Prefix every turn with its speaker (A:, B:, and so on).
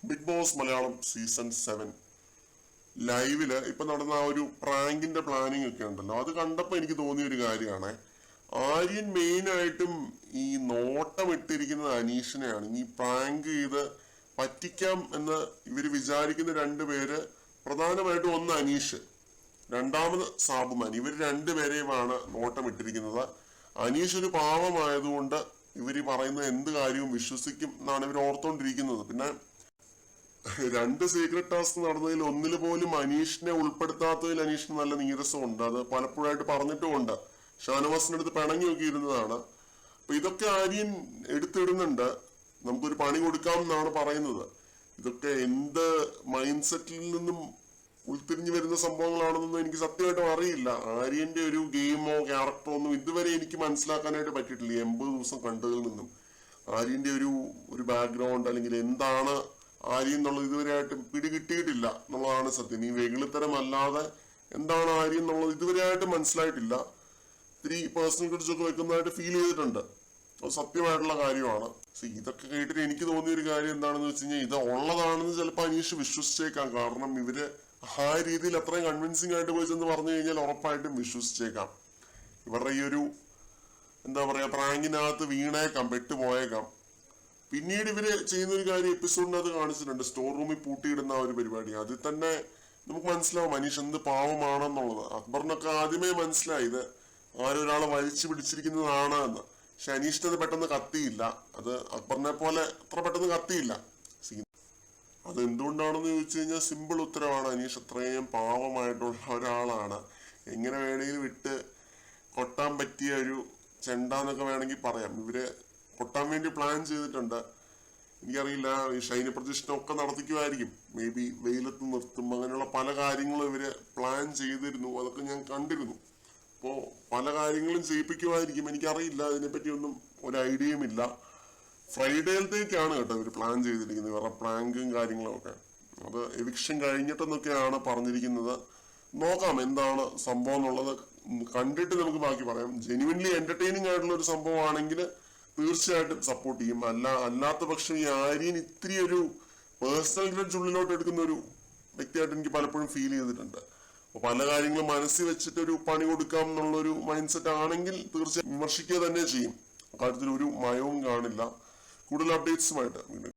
A: Big boss Malayalam season 7 ലൈവില് ഇപ്പൊ നടന്ന ആ ഒരു പ്രാങ്കിന്റെ പ്ലാനിങ് ഒക്കെ ഉണ്ടല്ലോ, അത് കണ്ടപ്പോൾ എനിക്ക് തോന്നിയ ഒരു കാര്യമാണ്. ആര്യൻ മെയിൻ ആയിട്ടും ഈ നോട്ടം ഇട്ടിരിക്കുന്നത് അനീഷിനെയാണ്. ഈ പ്രാങ്ക് ചെയ്ത് പറ്റിക്കാം എന്ന് ഇവര് വിചാരിക്കുന്ന രണ്ടുപേര്, പ്രധാനമായിട്ടും ഒന്ന് അനീഷ്, രണ്ടാമത് സാബുമാൻ. ഇവർ രണ്ടുപേരെയുമാണ് നോട്ടം ഇട്ടിരിക്കുന്നത്. അനീഷ് ഒരു പാവമായതുകൊണ്ട് ഇവർ പറയുന്ന എന്ത് കാര്യവും വിശ്വസിക്കും എന്നാണ് ഇവർ ഓർത്തോണ്ടിരിക്കുന്നത്. പിന്നെ രണ്ട് സീക്രട്ട് ടാസ്ക് നടന്നതിൽ ഒന്നിൽ പോലും അനീഷിനെ ഉൾപ്പെടുത്താത്തതിൽ അനീഷിന് നല്ല നീരസമുണ്ട്. അത് പലപ്പോഴായിട്ട് പറഞ്ഞിട്ടുമുണ്ട്. ഷാനവാസിന്റെ അടുത്ത് പിണങ്ങി നോക്കിയിരുന്നതാണ്. അപ്പൊ ഇതൊക്കെ ആര്യൻ എടുത്തിടുന്നുണ്ട്. നമുക്കൊരു പണി കൊടുക്കാം എന്നാണ് പറയുന്നത്. ഇതൊക്കെ എന്ത് മൈൻഡ് സെറ്റിൽ നിന്നും ഉൾത്തിരിഞ്ഞു വരുന്ന സംഭവങ്ങളാണെന്നൊന്നും എനിക്ക് സത്യമായിട്ടും അറിയില്ല. ആര്യന്റെ ഒരു ഗെയിമോ ക്യാരക്ടറോ ഒന്നും ഇതുവരെ എനിക്ക് മനസ്സിലാക്കാനായിട്ട് പറ്റിയിട്ടില്ല. 80 ദിവസം കണ്ടതിൽ നിന്നും ആര്യന്റെ ഒരു ബാക്ക്ഗ്രൗണ്ട് അല്ലെങ്കിൽ എന്താണ് ആര്യൻ എന്നുള്ളത് ഇതുവരെയായിട്ടും പിടികിട്ടിയിട്ടില്ല എന്നുള്ളതാണ് സത്യം. ഈ വെകിളിത്തരമല്ലാതെ എന്താണ് ആര്യൻ എന്നുള്ളത് ഇതുവരെയായിട്ട് മനസ്സിലായിട്ടില്ല. ഇത്തിരി പേഴ്സണൽ ക്രെഡിറ്റ്സ് ഒക്കെ വെക്കുന്നതായിട്ട് ഫീൽ ചെയ്തിട്ടുണ്ട്. അത് സത്യമായിട്ടുള്ള കാര്യമാണ്. ഇതൊക്കെ കേട്ടിട്ട് എനിക്ക് തോന്നിയ ഒരു കാര്യം എന്താണെന്ന് വെച്ച് കഴിഞ്ഞാൽ, ഇത് ഉള്ളതാണെന്ന് ചിലപ്പോൾ അനീഷ് വിശ്വസിച്ചേക്കാം. കാരണം ഇവര് ആ രീതിയിൽ അത്രയും കൺവിൻസിങ് ആയിട്ട് പോയിച്ചെന്ന് പറഞ്ഞു കഴിഞ്ഞാൽ ഉറപ്പായിട്ടും വിശ്വസിച്ചേക്കാം. ഇവരുടെ ഈ ഒരു എന്താ പറയാ പ്രാങ്കിനകത്ത് വീണേക്കാം, പെട്ടുപോയേക്കാം. പിന്നീട് ഇവര് ചെയ്യുന്ന ഒരു കാര്യം എപ്പിസോഡിനകത്ത് കാണിച്ചിട്ടുണ്ട്. സ്റ്റോർ റൂമിൽ പൂട്ടിയിടുന്ന ഒരു പരിപാടി. അതിൽ തന്നെ നമുക്ക് മനസ്സിലാവും അനീഷ് എന്ത് പാവമാണെന്നുള്ളത്. അക്ബറിനൊക്കെ ആദ്യമേ മനസ്സിലായി ഇത് ആരൊരാളെ വലിച്ചു പിടിച്ചിരിക്കുന്നതാണ് എന്ന്. പക്ഷെ അനീഷിന് അത് പെട്ടെന്ന് കത്തിയില്ല. അത് അക്ബറിനെ പോലെ അത്ര പെട്ടെന്ന് കത്തിയില്ല. അത് എന്തുകൊണ്ടാണെന്ന് ചോദിച്ചു കഴിഞ്ഞാൽ സിമ്പിൾ ഉത്തരവാണ്. അനീഷ് അത്രയും പാവമായിട്ടുള്ള ഒരാളാണ്. എങ്ങനെ വേണമെങ്കിലും വിട്ട് കൊട്ടാൻ പറ്റിയ ഒരു ചെണ്ടാന്നൊക്കെ വേണമെങ്കിൽ പറയാം. ഇവര് കൊട്ടാൻ വേണ്ടി പ്ലാൻ ചെയ്തിട്ടുണ്ട്. എനിക്കറിയില്ല, ഈ ശൈന പ്രതിഷ്ഠയൊക്കെ നടത്തിക്കുമായിരിക്കും. മേ ബി വെയിലത്ത് നിർത്തും, അങ്ങനെയുള്ള പല കാര്യങ്ങളും ഇവര് പ്ലാൻ ചെയ്തിരുന്നു. അതൊക്കെ ഞാൻ കണ്ടിരുന്നു. അപ്പോ പല കാര്യങ്ങളും ചെയ്യിപ്പിക്കുമായിരിക്കും. എനിക്കറിയില്ല, അതിനെപ്പറ്റിയൊന്നും ഒരു ഐഡിയയും ഇല്ല. ഫ്രൈഡേയിലത്തേക്കാണ് കേട്ടോ ഇവർ പ്ലാൻ ചെയ്തിരിക്കുന്നത്. ഇവരുടെ പ്ലാങ്കും കാര്യങ്ങളും ഒക്കെ. അത് എവിക്ഷൻ കഴിഞ്ഞിട്ടെന്നൊക്കെയാണ് പറഞ്ഞിരിക്കുന്നത്. നോക്കാം എന്താണ് സംഭവം എന്നുള്ളത്. കണ്ടിട്ട് നമുക്ക് ബാക്കി പറയാം. ജെന്യുവൻലി എന്റർടൈനിങ് ആയിട്ടുള്ള ഒരു സംഭവമാണെങ്കിൽ തീർച്ചയായിട്ടും സപ്പോർട്ട് ചെയ്യും. അല്ലാത്ത പക്ഷം ഈ ആര്യൻ ഇത്തിരി ഒരു പേഴ്സണൽ ഗ്രഡ്ജ് ഉള്ളിലോട്ട് എടുക്കുന്ന ഒരു വ്യക്തിയായിട്ട് എനിക്ക് പലപ്പോഴും ഫീൽ ചെയ്തിട്ടുണ്ട്. അപ്പൊ പല കാര്യങ്ങളും മനസ്സിൽ വെച്ചിട്ട് ഒരു പണി കൊടുക്കാം എന്നുള്ളൊരു മൈൻഡ് സെറ്റ് ആണെങ്കിൽ തീർച്ചയായും വിമർശിക്കുക തന്നെ ചെയ്യും. കാര്യത്തിൽ ഒരു മയവും കാണില്ല. കൂടുതൽ അപ്ഡേറ്റ്സുമായിട്ട്